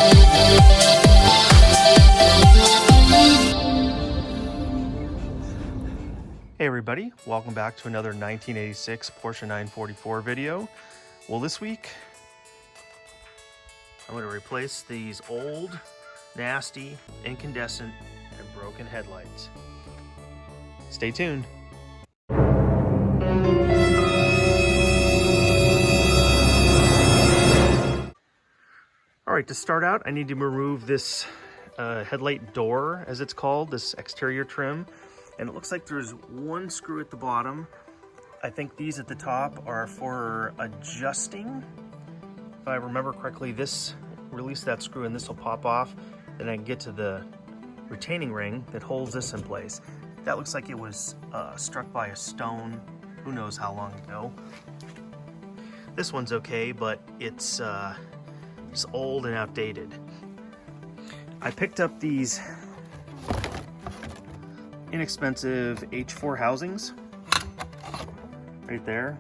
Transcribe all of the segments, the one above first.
Hey everybody, welcome back to another 1986 Porsche 944 video. Well, this week I'm going to replace these old, nasty, incandescent, and broken headlights. Stay tuned. Alright, to start out, I need to remove this headlight door, as it's called, this exterior trim. And it looks like there's one screw at the bottom. I think these at the top are for adjusting. If I remember correctly, release that screw and this will pop off. Then I can get to the retaining ring that holds this in place. That looks like it was struck by a stone, who knows how long ago. This one's okay, but it's old and outdated. I picked up these inexpensive H4 housings right there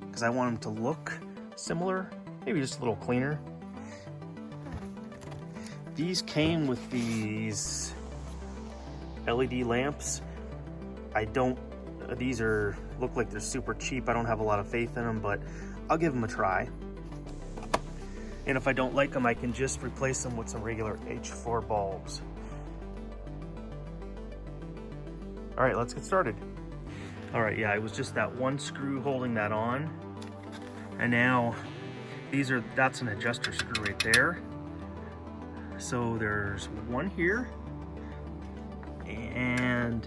because I want them to look similar, maybe just a little cleaner. These came with these LED lamps. These look like they're super cheap. I don't have a lot of faith in them, but I'll give them a try. And if I don't like them, I can just replace them with some regular H4 bulbs. All right, let's get started. All right, yeah, it was just that one screw holding that on. And now that's an adjuster screw right there. So there's one here and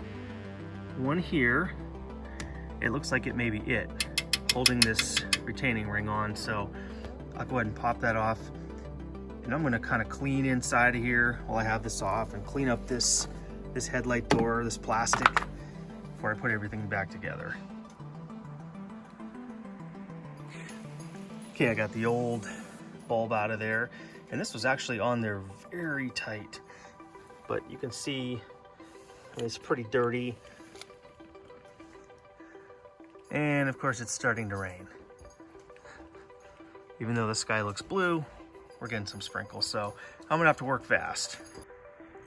one here. It looks like it may be it, holding this retaining ring on. So I'll go ahead and pop that off. And I'm gonna kind of clean inside of here while I have this off and clean up this headlight door, this plastic, before I put everything back together. Okay, I got the old bulb out of there, and this was actually on there very tight, but you can see it's pretty dirty. And of course it's starting to rain. Even though the sky looks blue, we're getting some sprinkles, so I'm gonna have to work fast.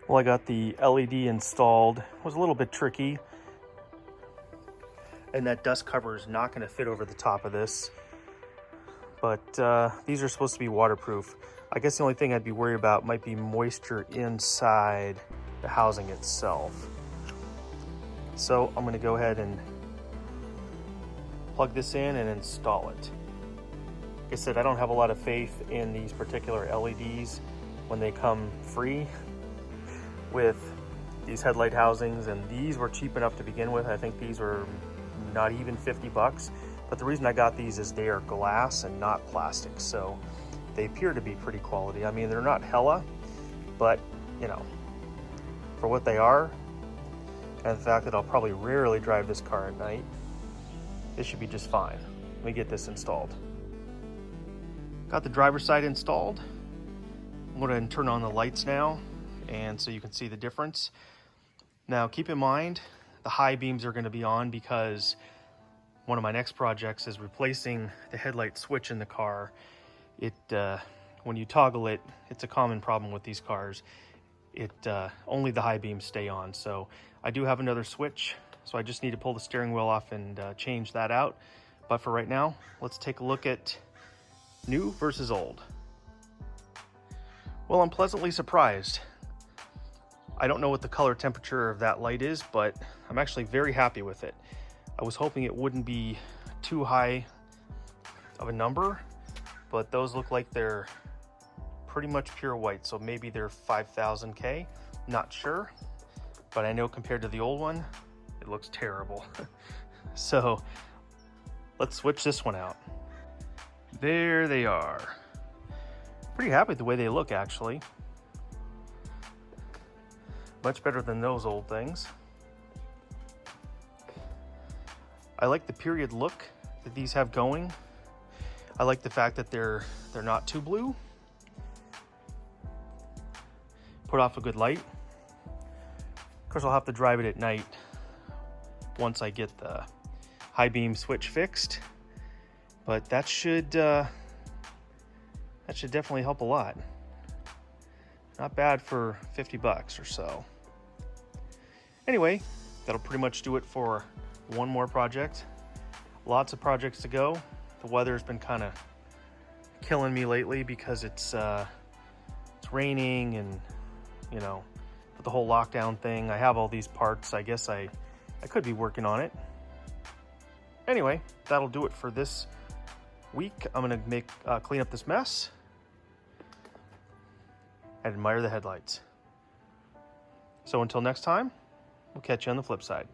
Well, I got the LED installed. It was a little bit tricky. And that dust cover is not gonna fit over the top of this. But these are supposed to be waterproof. I guess the only thing I'd be worried about might be moisture inside the housing itself. So I'm gonna go ahead and plug this in and install it. Like I said, I don't have a lot of faith in these particular LEDs when they come free with these headlight housings, and these were cheap enough to begin with. I think these were not even 50 bucks, but the reason I got these is they are glass and not plastic, so they appear to be pretty quality. I mean, they're not hella, but you know, for what they are, and the fact that I'll probably rarely drive this car at night, this should be just fine. Let me get this installed. Got the driver's side installed. I'm going to turn on the lights now, and so you can see the difference. Now keep in mind, the high beams are going to be on because one of my next projects is replacing the headlight switch in the car. When you toggle it, it's a common problem with these cars. Only the high beams stay on. So I do have another switch, so I just need to pull the steering wheel off and change that out. But for right now, let's take a look at new versus old. Well, I'm pleasantly surprised. I don't know what the color temperature of that light is, but I'm actually very happy with it. I was hoping it wouldn't be too high of a number, but those look like they're pretty much pure white, so maybe they're 5000 K, not sure, but I know compared to the old one, it looks terrible. So let's switch this one out. There they are. Pretty happy with the way they look, actually. Much better than those old things. I like the period look that these have going. I like the fact that they're not too blue. Put off a good light. Of course, I'll have to drive it at night once I get the high beam switch fixed, but that should definitely help a lot. Not bad for 50 bucks or so. Anyway, that'll pretty much do it for one more project. Lots of projects to go. The weather's been kind of killing me lately because it's raining and, you know, with the whole lockdown thing. I have all these parts. I guess I could be working on it. Anyway, that'll do it for this week. I'm gonna clean up this mess and admire the headlights. So until next time, we'll catch you on the flip side.